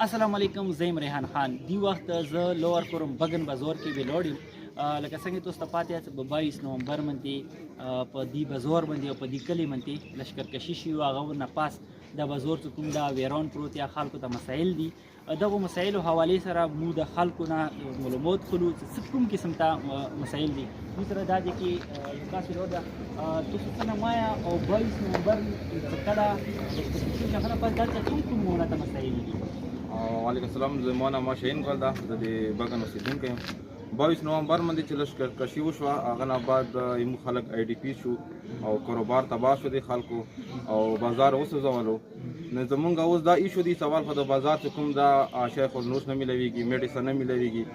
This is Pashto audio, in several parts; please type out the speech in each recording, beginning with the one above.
السلام علیکم، زه یم ریحان خان. دی وخت زه لوور کوم بګن بازار کې ویلوړ یم. لکه څنګه تاسو ته پاتې یاست په 22 نومبر باندې په دې بازار باندې او په دې کلي باندې لشکرکشي شوي وه. هغه نه پاس د بازار چې کوم دا ویران پروت یا خلکو ته مسایل دي، دغو مسایلو حوالې سره موږ د خلکو نه معلومات خلو چې کوم قسم ته مسایل دي. موږ سره دا دی چې تاسو ده تاسو څنګه مایا او 22 نومبر چې کله لشکرکشي شغله پاس دلته کوم مونه ته مسایل دي. وعلیکم السلام. زه نام شاهین ګل ده، زه د بګن اوسېدونکی یم. 22 نومبر باندې چې لشکرکشي وشوه، هغه نه بعد زموږ خلک IDP شو او کاروبار تباه شو د خلکو او بازار وسوځولو. نو زمونږ اوس دا ایشو دی سوال خو د بازار چې کوم دا شی خودنوش نه میلویږي، میډیسن نه میلویږي،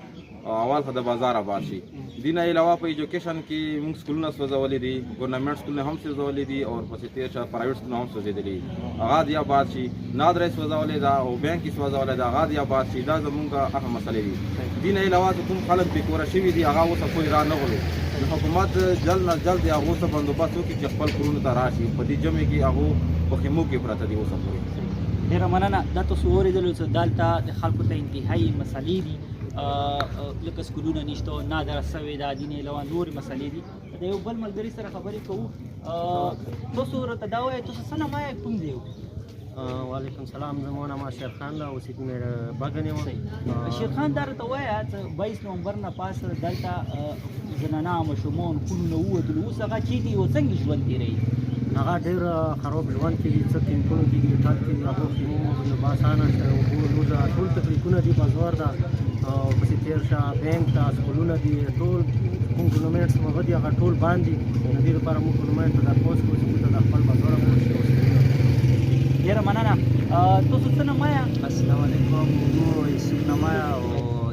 اول خو د بازار آباد شي. دې نه علاوه په ایجوکیشن کې موږ سکولونه سوځولي دي، ګورنمنټ سکولونه هم سوځولي دي او پسې تېر شه پرایویټ سکولونه هم سوځېدلي دي. هغه دې آباد شي. نادرۍ سوځولې ده او بینک یې سوځولی ده، هغه دې آباد شي. دا زمونږ اهم مسلې دي. دې نه علاوه چې کوم خلک بېکوره شوي دي، هغه اوسه پورې را نه غلو. د حکومت جلد نه جلد د هغو څه بندوبست وکړي چې خپل کورونو ته راشي. په دې جمع کې هغو په خیمو کې پراته دي اوسه پورې. ډېره مننه. دا تاسو واورېدلو چې دلته د خلکو ته انتهایي مسلې دي، لکه سکولونه نشته، نادره سوې ده، دې نه علاوه نورې مسلې دي. د یو بل ملګري سره خبرې کوو. تاسو راته دا وایئ تاسو څه نامه یې کوم دی؟ وعلیکم سلام. زما نام شیرخان ده، اوسېدونکی بګن یم. شیرخان دا راته وایه چې 22 نومبر نه پاس دلته زنانه ماشومان کورونه ووتلو، اوس هغه چیرې دي او څنګه ژوند تېروي؟ هغه ډېر خراب ژوند کوي. څه کیمپونو کېږي، ټال کېږي، هغو خیمو باسانه شته، اوبه لوږه، ټول تکلیفونه دي. بازار ده او پسې تېر شه بینک ته، سکولونه دي، ټول کوم ګورنمنټ هغه دي هغه ټول بند دي. د دې لپاره موږ ګورنمنټ ته درخواست کوو چې موږ ته د خپل بازار ډېره مننه. تاسو څه نامه یې؟ السلام علیکم. موږ یوسف نامه او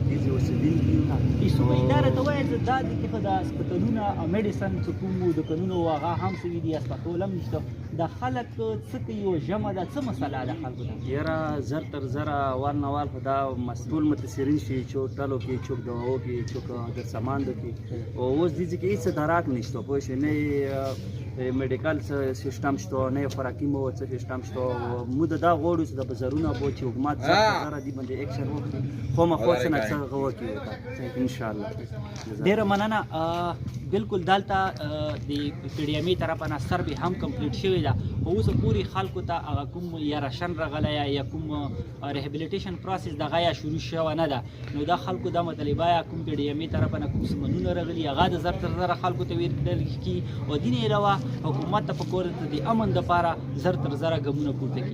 دې اوسېدونکي یو. یوسف دا راته وایه چې دا دې کې خو د هسپتالونه او میډیسن چې کوم دوکانونه وو هغه هم سوي دي، هسپتال هم نشته. د خلک څه کوي او جمع ده، څه مسله ده خلکو ته؟ ډېره زر تر زره وال نه وال خو دا ټول متاثرین شي، څوک ټلو کې، څوک دواو کې، څوک د ساماندو کې. او اوس دې کې هېڅ دراک نشته، پوه شوې. نه میډیکل سیستم شته، نه خوراکي مواد سیستم شته. موږ دا غواړو چې د بازارونه به چې حکومت زر تر زره دې باندې اکشن وکړي، خامخا څه نه څه وکړي انشاءالله. ډېره مننه. بالکل دلته د PDMA طرفه نه سروې هم کمپلیټ شوې ده، خو اوسه پورې خلکو ته هغه کوم یا راشن راغلی یا کوم ریهبلیټیشن پروسس دغه یا شروع شوی نه ده. نو دا خلکو دا مطالبه یا کوم PDMA طرفه نه کوم سمنونه راغلي، هغه د زر تر زره خلکو ته ویل کړي. او دې نه علاوه حکومت ته پکار ده د امن دپاره زر تر زره ګامونه پورته کړي.